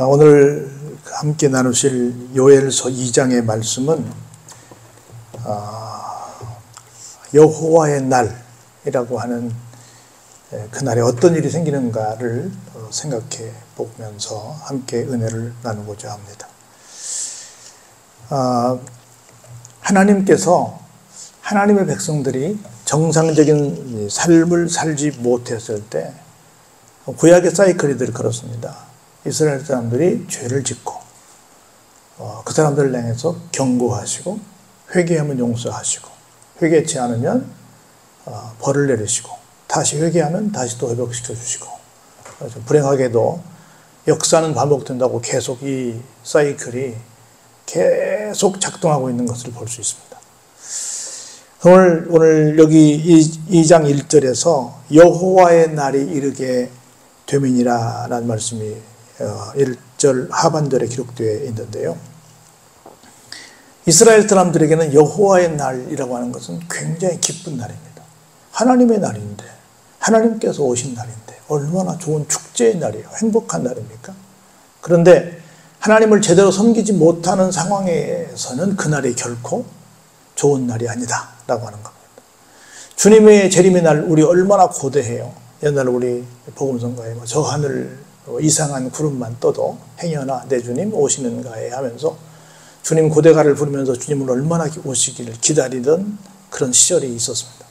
오늘 함께 나누실 요엘서 2장의 말씀은 여호와의 날이라고 하는 그날에 어떤 일이 생기는가를 생각해 보면서 함께 은혜를 나누고자 합니다. 하나님께서 하나님의 백성들이 정상적인 삶을 살지 못했을 때 구약의 사이클이 늘 그렇습니다. 이스라엘 사람들이 죄를 짓고 그 사람들을 향해서 경고하시고 회개하면 용서하시고 회개치 않으면 벌을 내리시고 다시 회개하면 다시 또 회복시켜 주시고 불행하게도 역사는 반복된다고 계속 이 사이클이 계속 작동하고 있는 것을 볼 수 있습니다. 오늘 여기 2장 1절에서 여호와의 날이 이르게 되민이라는 말씀이 1절 하반절에 기록되어 있는데요. 이스라엘 사람들에게는 여호와의 날이라고 하는 것은 굉장히 기쁜 날입니다. 하나님의 날인데, 하나님께서 오신 날인데 얼마나 좋은 축제의 날이에요. 행복한 날입니까? 그런데 하나님을 제대로 섬기지 못하는 상황에서는 그날이 결코 좋은 날이 아니다 라고 하는 겁니다. 주님의 재림의 날 우리 얼마나 고대해요. 옛날 우리 복음성가에 저 하늘 이상한 구름만 떠도 행여나 내 주님 오시는가에 하면서 주님 고대가를 부르면서 주님을 얼마나 오시기를 기다리던 그런 시절이 있었습니다.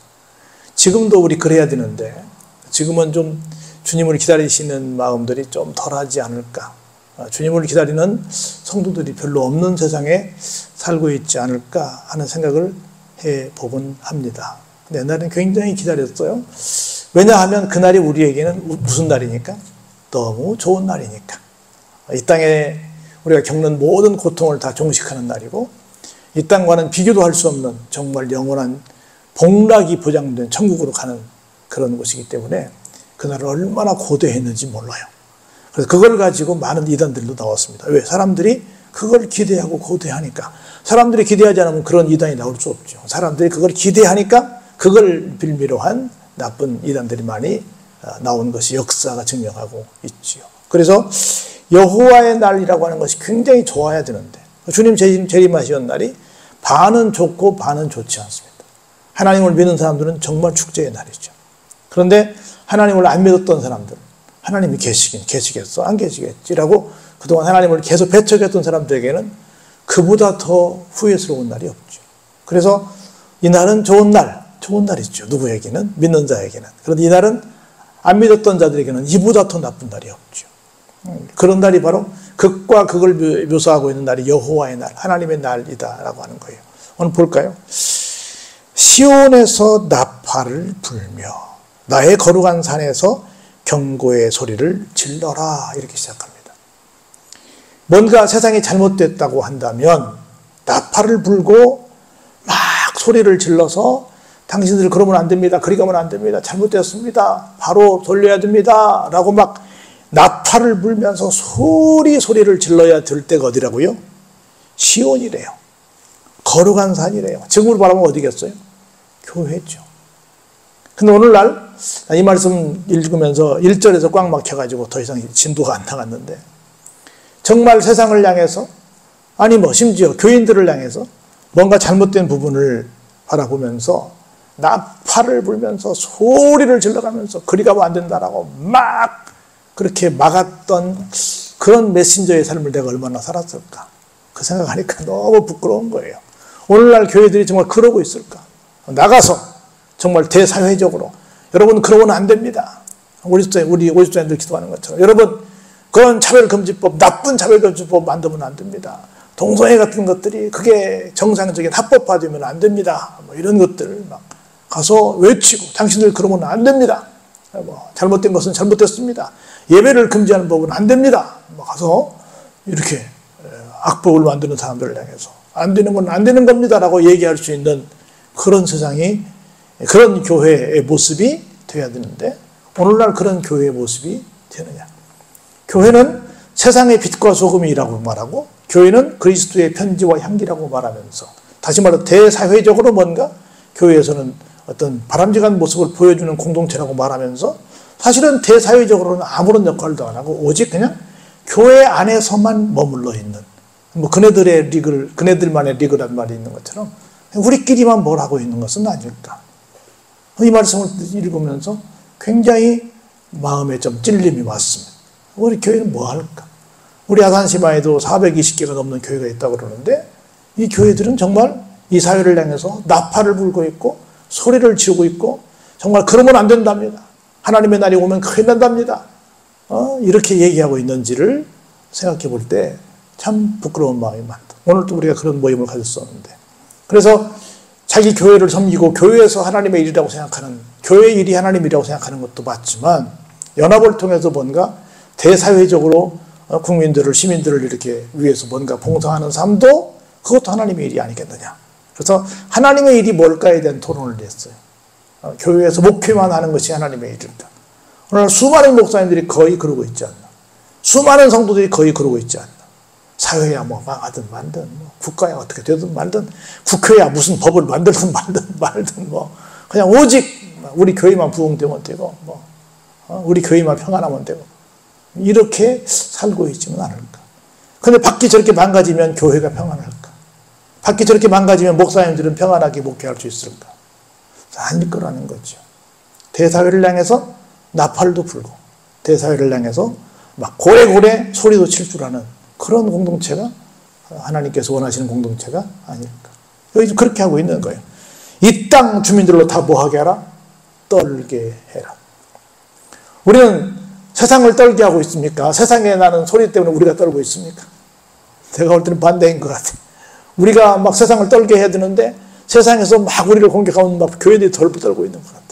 지금도 우리 그래야 되는데 지금은 좀 주님을 기다리시는 마음들이 좀 덜하지 않을까. 주님을 기다리는 성도들이 별로 없는 세상에 살고 있지 않을까 하는 생각을 해보곤 합니다. 근데 옛날에는 굉장히 기다렸어요. 왜냐하면 그날이 우리에게는 무슨 날이니까? 너무 좋은 날이니까. 이 땅에 우리가 겪는 모든 고통을 다 종식하는 날이고 이 땅과는 비교도 할 수 없는 정말 영원한 복락이 보장된 천국으로 가는 그런 곳이기 때문에 그날을 얼마나 고대했는지 몰라요. 그래서 그걸 가지고 많은 이단들도 나왔습니다. 왜? 사람들이 그걸 기대하고 고대하니까. 사람들이 기대하지 않으면 그런 이단이 나올 수 없죠. 사람들이 그걸 기대하니까 그걸 빌미로 한 나쁜 이단들이 많이 나온 것이 역사가 증명하고 있지요. 그래서 여호와의 날이라고 하는 것이 굉장히 좋아야 되는데 주님 재림하시는 날이 반은 좋고 반은 좋지 않습니다. 하나님을 믿는 사람들은 정말 축제의 날이죠. 그런데 하나님을 안 믿었던 사람들, 하나님이 계시겠어? 안 계시겠지라고 그동안 하나님을 계속 배척했던 사람들에게는 그보다 더 후회스러운 날이 없죠. 그래서 이 날은 좋은 날이죠. 누구에게는? 믿는 자에게는. 그런데 이 날은 안 믿었던 자들에게는 이보다 더 나쁜 날이 없죠. 그런 날이 바로 극과 극을 묘사하고 있는 날이 여호와의 날, 하나님의 날이다라고 하는 거예요. 오늘 볼까요? 시온에서 나팔을 불며 나의 거룩한 산에서 경고의 소리를 질러라 이렇게 시작합니다. 뭔가 세상이 잘못됐다고 한다면 나팔을 불고 막 소리를 질러서 당신들 그러면 안 됩니다. 그리 가면 안 됩니다. 잘못됐습니다. 바로 돌려야 됩니다. 라고 막 나팔을 불면서 소리를 질러야 될 때가 어디라고요? 시온이래요. 거룩한 산이래요. 지금으로 말하면 어디겠어요? 교회죠. 근데 오늘날 이 말씀 읽으면서 1절에서 꽉 막혀가지고 더 이상 진도가 안 나갔는데 정말 세상을 향해서 아니 심지어 교인들을 향해서 뭔가 잘못된 부분을 바라보면서 나팔을 불면서 소리를 질러가면서 그리 가면 안 된다라고 막 그렇게 막았던 그런 메신저의 삶을 내가 얼마나 살았을까. 그 생각하니까 너무 부끄러운 거예요. 오늘날 교회들이 정말 그러고 있을까. 나가서 정말 대사회적으로 여러분 그러면 안 됩니다. 우리 오집사님들 기도하는 것처럼 여러분 그런 차별금지법, 나쁜 차별금지법 만들면 안 됩니다. 동성애 같은 것들이 그게 정상적인 합법화되면 안 됩니다. 이런 것들 막 가서 외치고 당신들 그러면 안 됩니다. 잘못된 것은 잘못됐습니다. 예배를 금지하는 법은 안 됩니다. 가서 이렇게 악법을 만드는 사람들을 향해서 안 되는 건 안 되는 겁니다라고 얘기할 수 있는 그런 세상이 그런 교회의 모습이 돼야 되는데 오늘날 그런 교회의 모습이 되느냐. 교회는 세상의 빛과 소금이라고 말하고 교회는 그리스도의 편지와 향기라고 말하면서 다시 말해 대사회적으로 뭔가 교회에서는 어떤 바람직한 모습을 보여주는 공동체라고 말하면서 사실은 대사회적으로는 아무런 역할도 안 하고 오직 그냥 교회 안에서만 머물러 있는, 뭐 그네들만의 리그란 말이 있는 것처럼 우리끼리만 뭘 하고 있는 것은 아닐까. 이 말씀을 읽으면서 굉장히 마음에 좀 찔림이 왔습니다. 우리 교회는 뭐 할까? 우리 아산시마에도 420개가 넘는 교회가 있다고 그러는데 이 교회들은 정말 이 사회를 향해서 나팔을 불고 있고 소리를 지르고 있고 정말 그러면 안 된답니다. 하나님의 날이 오면 큰일 난답니다. 이렇게 얘기하고 있는지를 생각해 볼 때 참 부끄러운 마음이 많다. 오늘도 우리가 그런 모임을 가졌었는데, 그래서 자기 교회를 섬기고 교회에서 하나님의 일이라고 생각하는, 교회 일이 하나님 일이라고 생각하는 것도 맞지만 연합을 통해서 뭔가 대사회적으로 국민들을, 시민들을 이렇게 위해서 뭔가 봉사하는 삶도 그것도 하나님의 일이 아니겠느냐. 그래서 하나님의 일이 뭘까에 대한 토론을 했어요. 교회에서 목회만 하는 것이 하나님의 일일까. 오늘 수많은 목사님들이 거의 그러고 있지 않나. 수많은 성도들이 거의 그러고 있지 않나. 사회야 뭐 망하든 말든, 뭐 국가야 어떻게 되든 말든, 국회야 무슨 법을 만들든 말든 뭐 그냥 오직 우리 교회만 부흥되면 되고, 뭐 우리 교회만 평안하면 되고, 이렇게 살고 있지는 않을까. 근데 밖이 저렇게 망가지면 교회가 평안할까? 밖이 저렇게 망가지면 목사님들은 평안하게 목회할 수 있을까? 아닐 거라는 거죠. 대사회를 향해서 나팔도 불고, 대사회를 향해서 막 고래고래 소리도 칠 줄 아는 그런 공동체가 하나님께서 원하시는 공동체가 아닐까. 여기 그렇게 하고 있는 거예요. 이 땅 주민들로 다 뭐하게 하라? 떨게 해라. 우리는 세상을 떨게 하고 있습니까? 세상에 나는 소리 때문에 우리가 떨고 있습니까? 제가 볼 때는 반대인 것 같아요. 우리가 막 세상을 떨게 해야 되는데 세상에서 막 우리를 공격하는 막 교회들이 덜 떨고 있는 것 같아요.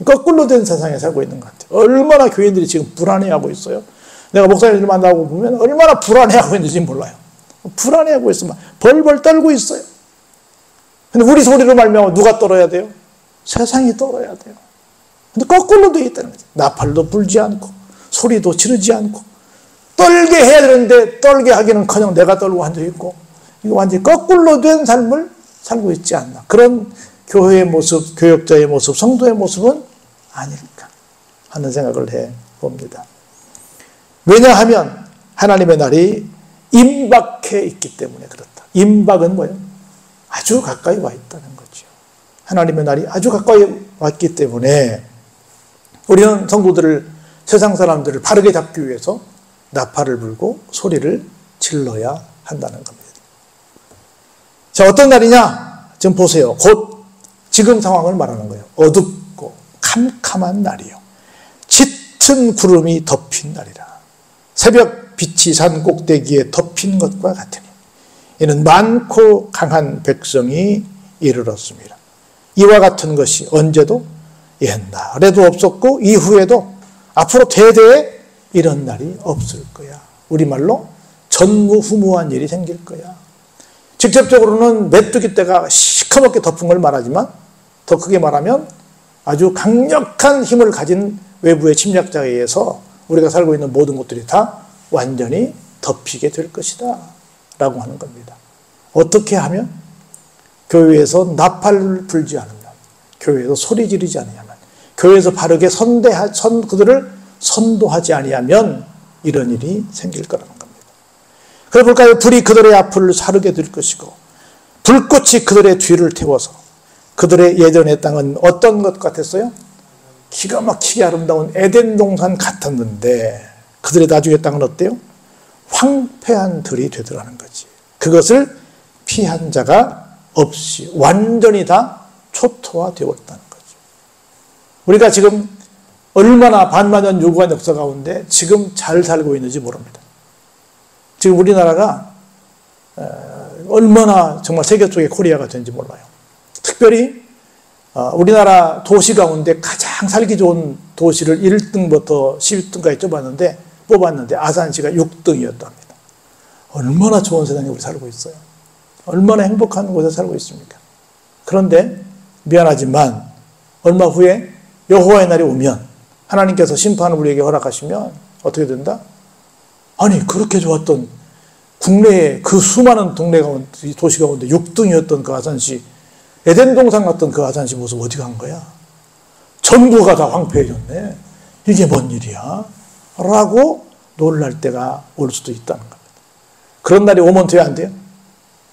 거꾸로 된 세상에 살고 있는 것 같아요. 얼마나 교인들이 지금 불안해하고 있어요. 내가 목사님들 만나고 보면 얼마나 불안해하고 있는지 몰라요. 불안해하고 있으면 벌벌 떨고 있어요. 근데 우리 소리로 말미암아 누가 떨어야 돼요? 세상이 떨어야 돼요. 근데 거꾸로 되어 있다는 거죠. 나팔도 불지 않고 소리도 지르지 않고 떨게 해야 되는데 떨게 하기는커녕 내가 떨고 앉아있고, 이거 완전히 거꾸로 된 삶을 살고 있지 않나. 그런 교회의 모습, 교역자의 모습, 성도의 모습은 아닐까 하는 생각을 해봅니다. 왜냐하면 하나님의 날이 임박해 있기 때문에 그렇다. 임박은 뭐예요? 아주 가까이 와 있다는 거죠. 하나님의 날이 아주 가까이 왔기 때문에 우리는 성도들을, 세상 사람들을 바르게 잡기 위해서 나팔을 불고 소리를 질러야 한다는 겁니다. 자, 어떤 날이냐? 지금 보세요. 곧 지금 상황을 말하는 거예요. 어둡고 캄캄한 날이요. 짙은 구름이 덮인 날이라. 새벽 빛이 산 꼭대기에 덮인 것과 같으니 이는 많고 강한 백성이 이르렀습니다. 이와 같은 것이 언제도 옛날에도 없었고 이후에도 앞으로 대대에 이런 날이 없을 거야. 우리말로 전무후무한 일이 생길 거야. 직접적으로는 메뚜기 떼가 시커멓게 덮은 걸 말하지만 더 크게 말하면 아주 강력한 힘을 가진 외부의 침략자에 의해서 우리가 살고 있는 모든 것들이 다 완전히 덮이게 될 것이다 라고 하는 겁니다. 어떻게 하면? 교회에서 나팔을 불지 않으면, 교회에서 소리 지르지 않으면, 교회에서 바르게 그들을 선도하지 아니하면 이런 일이 생길 거라는 겁니다. 그래 볼까요? 불이 그들의 앞을 사르게 될 것이고 불꽃이 그들의 뒤를 태워서, 그들의 예전의 땅은 어떤 것 같았어요? 기가 막히게 아름다운 에덴 동산 같았는데 그들의 나중의 땅은 어때요? 황폐한 들이 되더라는 거지. 그것을 피한 자가 없이 완전히 다 초토화되었다는 거죠. 우리가 지금 얼마나 반만년 유구한 역사 가운데 지금 잘 살고 있는지 모릅니다. 지금 우리나라가 얼마나 정말 세계 쪽의 코리아가 된지 몰라요. 특별히 우리나라 도시 가운데 가장 살기 좋은 도시를 1등부터 10등까지 뽑았는데 아산시가 6등이었답니다. 얼마나 좋은 세상에 우리 살고 있어요. 얼마나 행복한 곳에 살고 있습니까? 그런데 미안하지만 얼마 후에 여호와의 날이 오면, 하나님께서 심판을 우리에게 허락하시면 어떻게 된다? 아니, 그렇게 좋았던 국내의 그 수많은 동네 가운데, 도시 가운데 6등이었던 그 아산시, 에덴 동산 같던 그 아산시 모습 어디 간 거야? 전부가 다 황폐해졌네. 이게 뭔 일이야? 라고 놀랄 때가 올 수도 있다는 겁니다. 그런 날이 오면 돼야 안 돼요?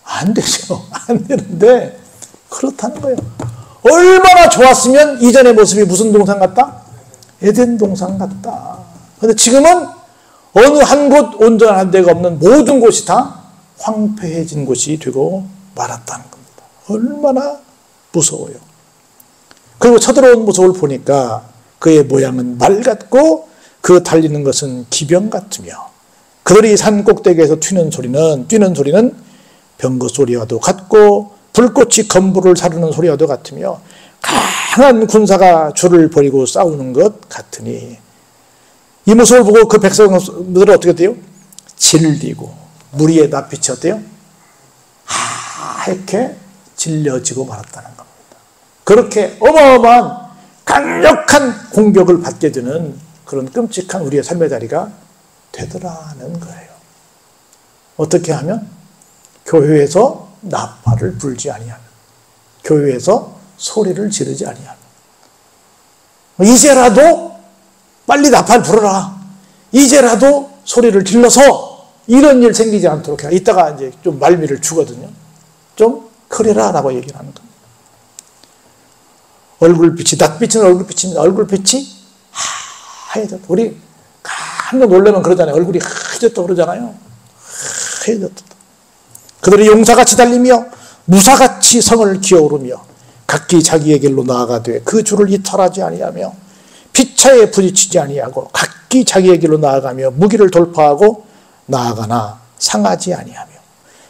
안 되죠. 안 되는데 그렇다는 거예요. 얼마나 좋았으면 이전의 모습이 무슨 동산 같다? 에덴 동산 같다. 그런데 지금은 어느 한 곳 온전한 데가 없는 모든 곳이 다 황폐해진 곳이 되고 말았다는 겁니다. 얼마나 무서워요. 그리고 쳐들어온 모습을 보니까 그의 모양은 말 같고 그 달리는 것은 기병 같으며 그들이 산 꼭대기에서 뛰는 소리는 병거 소리와도 같고 불꽃이 건물을 사르는 소리와도 같으며 강한 군사가 줄을 버리고 싸우는 것 같으니 이 모습을 보고 그 백성들은 어떻게 돼요? 질리고 무리의 낯빛이 어때요? 하얗게 질려지고 말았다는 겁니다. 그렇게 어마어마한 강력한 공격을 받게 되는 그런 끔찍한 우리의 삶의 자리가 되더라는 거예요. 어떻게 하면? 교회에서 나팔을 불지 아니하면, 교회에서 소리를 지르지 아니하면, 이제라도 빨리 나팔 불어라, 이제라도 소리를 질러서 이런 일 생기지 않도록 해라. 이따가 이제 좀 말미를 주거든요. 좀 그래라 라고 얘기를 하는 겁니다. 얼굴빛이, 낯빛은 얼굴빛입니다. 얼굴빛이 하얘졌다. 우리 깜짝 놀라면 그러잖아요. 얼굴이 하얘졌다 그러잖아요. 하얘졌다. 그들이 용사같이 달리며 무사같이 성을 기어오르며 각기 자기의 길로 나아가되 그 줄을 이탈하지 아니하며 피차에 부딪히지 아니하고 각기 자기의 길로 나아가며 무기를 돌파하고 나아가나 상하지 아니하며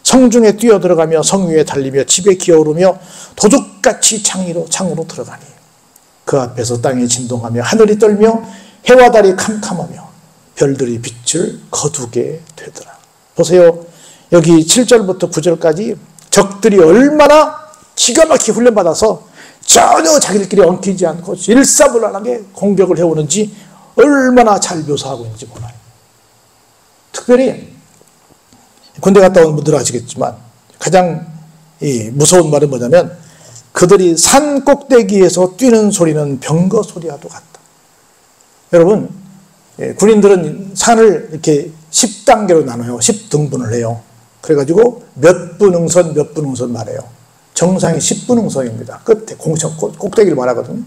성중에 뛰어들어가며 성 위에 달리며 집에 기어오르며 도둑같이 창으로 들어가니 그 앞에서 땅이 진동하며 하늘이 떨며 해와 달이 캄캄하며 별들이 빛을 거두게 되더라. 보세요. 여기 7절부터 9절까지 적들이 얼마나 기가 막히게 훈련받아서 전혀 자기들끼리 엉키지 않고 일사불란하게 공격을 해오는지 얼마나 잘 묘사하고 있는지 몰라요. 특별히 군대 갔다 온 분들은 아시겠지만 가장 무서운 말은 뭐냐면 그들이 산 꼭대기에서 뛰는 소리는 병거 소리와도 같다. 여러분, 군인들은 산을 이렇게 10단계로 나눠요. 10등분을 해요. 그래가지고 몇 분 응선, 몇 분 응선 말해요. 정상이 10분 응선입니다. 끝에 꼭대기를 말하거든요.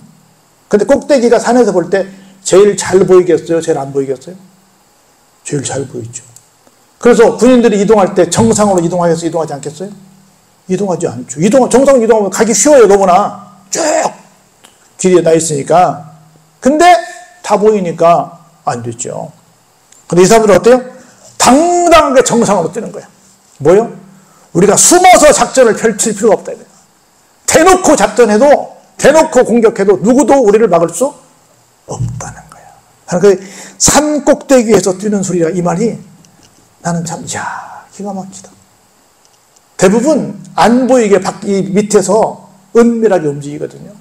근데 꼭대기가 산에서 볼 때 제일 잘 보이겠어요? 제일 안 보이겠어요? 제일 잘 보이죠. 그래서 군인들이 이동할 때 정상으로 이동하여서 이동하지 않겠어요? 이동하지 않죠. 정상으로 이동하면 가기 쉬워요. 너무나 쭉 길이에 나 있으니까. 근데 다 보이니까 안 되죠. 근데 이 사람들은 어때요? 당당하게 정상으로 뛰는 거야. 뭐요? 우리가 숨어서 작전을 펼칠 필요가 없다. 대놓고 작전해도, 대놓고 공격해도 누구도 우리를 막을 수 없다는 거야. 그 산 꼭대기에서 뛰는 소리가 이 말이 나는 참, 기가 막히다. 대부분 안 보이게 이 밑에서 은밀하게 움직이거든요.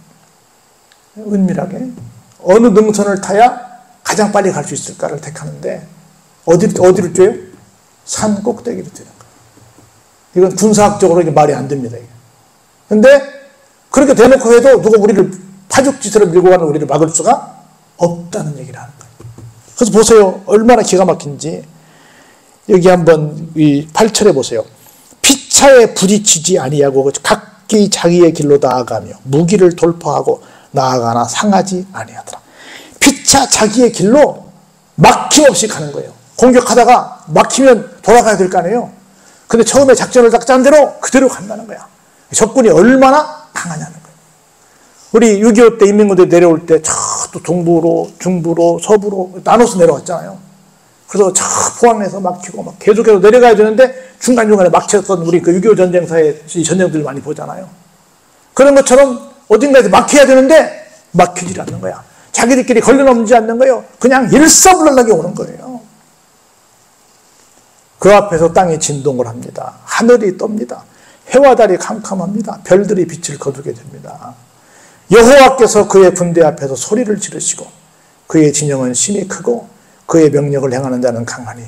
은밀하게. 어느 능선을 타야 가장 빨리 갈 수 있을까를 택하는데, 어디를 뛰어요? 산 꼭대기를 뛰는 거예요. 이건 군사학적으로 이게 말이 안 됩니다. 근데 그렇게 대놓고 해도 누가 우리를 파죽지세로 밀고 가는 우리를 막을 수가 없다는 얘기를 하는 거예요. 그래서 보세요. 얼마나 기가 막힌지. 여기 한번 이 8절에 보세요. 피차에 부딪히지 아니하고 각기 자기의 길로 나아가며 무기를 돌파하고 나아가나 상하지 아니하더라. 피차 자기의 길로 막힘없이 가는 거예요. 공격하다가 막히면 돌아가야 될 거 아니에요. 근데 처음에 작전을 딱 짠 대로 그대로 간다는 거야. 적군이 얼마나 강하냐는 거예요. 우리 6.25 때 인민군대 내려올 때 또 동부로, 중부로, 서부로 나눠서 내려왔잖아요. 그래서 포항에서 막히고 막 계속해서 내려가야 되는데 중간중간에 막혔던 우리 그 6.25 전쟁사의 전쟁들 많이 보잖아요. 그런 것처럼 어딘가에서 막혀야 되는데 막히질 않는 거야. 자기들끼리 걸려넘지 않는 거예요. 그냥 일사불란하게 오는 거예요. 그 앞에서 땅이 진동을 합니다. 하늘이 떱니다. 해와 달이 캄캄합니다. 별들이 빛을 거두게 됩니다. 여호와께서 그의 군대 앞에서 소리를 지르시고 그의 진영은 심히 크고 그의 명령을 행하는 자는 강하니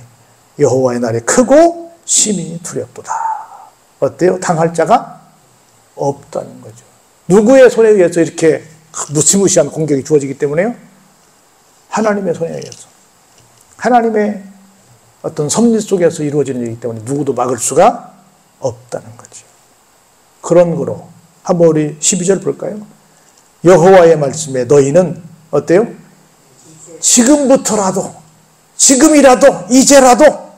여호와의 날이 크고 심히 두렵도다. 어때요? 당할 자가 없다는 거죠. 누구의 손에 의해서 이렇게 무시무시한 공격이 주어지기 때문에요? 하나님의 손에 의해서. 하나님의 어떤 섭리 속에서 이루어지는 일이기 때문에 누구도 막을 수가 없다는 거죠. 그런 거로 한번 우리 12절 볼까요? 여호와의 말씀에 너희는 어때요? 지금부터라도, 지금이라도, 이제라도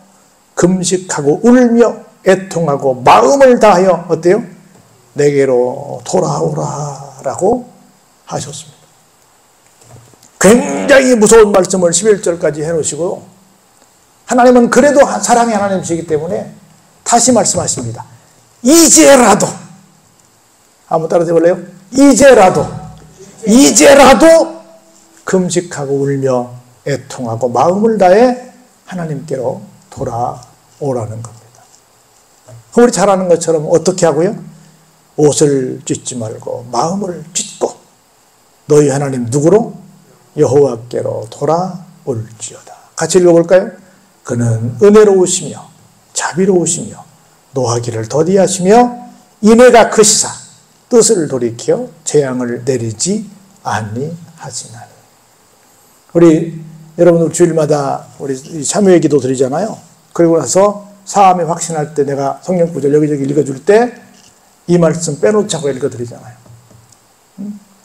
금식하고 울며 애통하고 마음을 다하여 어때요? 내게로 돌아오라 라고 하셨습니다. 굉장히 무서운 말씀을 11절까지 해놓으시고, 하나님은 그래도 사랑의 하나님이시기 때문에 다시 말씀하십니다. 이제라도, 한번 따라서 해볼래요? 이제라도 금식하고 울며 애통하고 마음을 다해 하나님께로 돌아오라는 겁니다. 우리 잘 아는 것처럼 어떻게 하고요? 옷을 찢지 말고 마음을 찢고 너희 하나님 누구로? 여호와께로 돌아올지어다. 같이 읽어볼까요? 그는 은혜로우시며 자비로우시며 노하기를 더디하시며 인애가 크시사 뜻을 돌이켜 재앙을 내리지 아니하시나니. 우리 여러분 주일마다 우리 참여의 기도 드리잖아요. 그리고 나서 사함에 확신할 때 내가 성경 구절 여기저기 읽어줄 때 이 말씀 빼놓지 않고 읽어드리잖아요.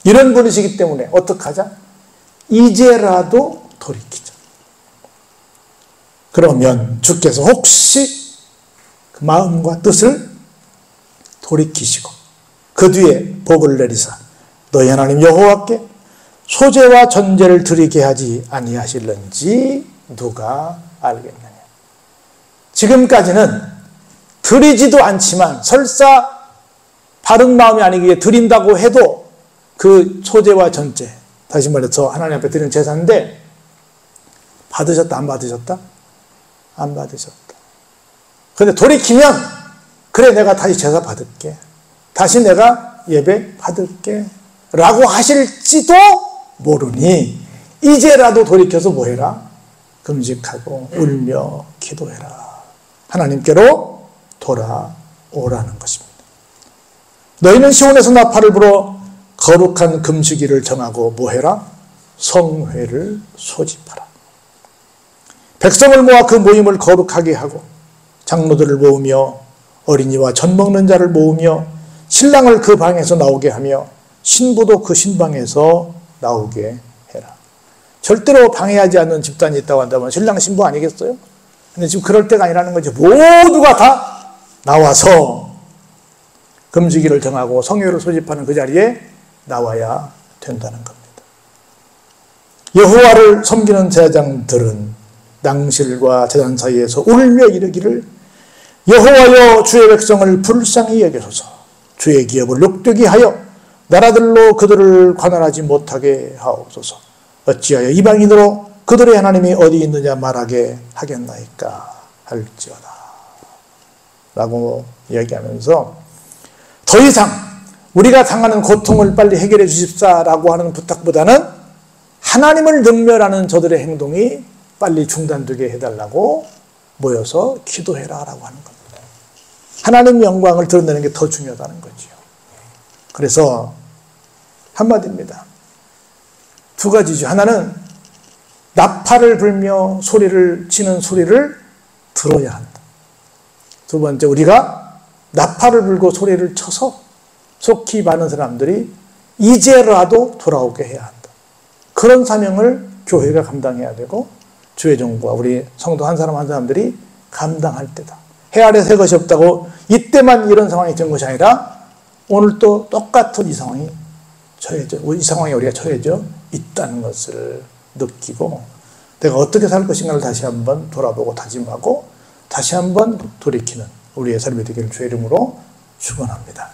이런 분이시기 때문에 어떻게 하자? 이제라도 돌이키자. 그러면 주께서 혹시 그 마음과 뜻을 돌이키시고 그 뒤에 복을 내리사 너희 하나님 여호와께 소제와 전제를 드리게 하지 아니하실는지 누가 알겠느냐. 지금까지는 드리지도 않지만 설사 바른 마음이 아니기에 드린다고 해도 그 소제와 전제, 다시 말해서 하나님 앞에 드리는 제사인데 받으셨다 안 받으셨다? 안 받으셨다. 그런데 돌이키면 그래 내가 다시 제사 받을게, 다시 내가 예배 받을게 라고 하실지도 모르니 이제라도 돌이켜서 뭐해라? 금식하고 울며 기도해라. 하나님께로 돌아오라는 것입니다. 너희는 시온에서 나팔을 불어 거룩한 금식일을 정하고 뭐해라? 성회를 소집하라. 백성을 모아 그 모임을 거룩하게 하고 장로들을 모으며 어린이와 젖 먹는 자를 모으며 신랑을 그 방에서 나오게 하며 신부도 그 신방에서 나오게 해라. 절대로 방해하지 않는 집단이 있다고 한다면 신랑 신부 아니겠어요? 근데 지금 그럴 때가 아니라는 거죠. 모두가 다 나와서 금식일을 정하고 성회를 소집하는 그 자리에 나와야 된다는 겁니다. 여호와를 섬기는 제사장들은 낭실과 제단 사이에서 울며 이르기를 여호와여 주의 백성을 불쌍히 여기소서. 주의 기업을 욕되게 하여 나라들로 그들을 관할하지 못하게 하옵소서. 어찌하여 이방인으로 그들의 하나님이 어디 있느냐 말하게 하겠나이까 할지어다 라고 이야기하면서 더 이상 우리가 당하는 고통을 빨리 해결해 주십사라고 하는 부탁보다는 하나님을 능멸하는 저들의 행동이 빨리 중단되게 해달라고 모여서 기도해라 라고 하는 겁니다. 하나님 영광을 드러내는 게 더 중요하다는 거죠. 그래서 한마디입니다. 두 가지죠. 하나는 나팔을 불며 소리를 치는 소리를 들어야 한다. 두 번째, 우리가 나팔을 불고 소리를 쳐서 속히 많은 사람들이 이제라도 돌아오게 해야 한다. 그런 사명을 교회가 감당해야 되고 주의 종과 우리 성도 한 사람 한 사람들이 감당할 때다. 해 아래 새 것이 없다고 이때만 이런 상황이 된 것이 아니라 오늘 또 똑같은 이 상황이 이 상황에 우리가 처해져 있다는 것을 느끼고 내가 어떻게 살 것인가를 다시 한번 돌아보고 다짐하고 다시 한번 돌이키는 우리의 삶이 되기를 주의 이름으로 축원합니다.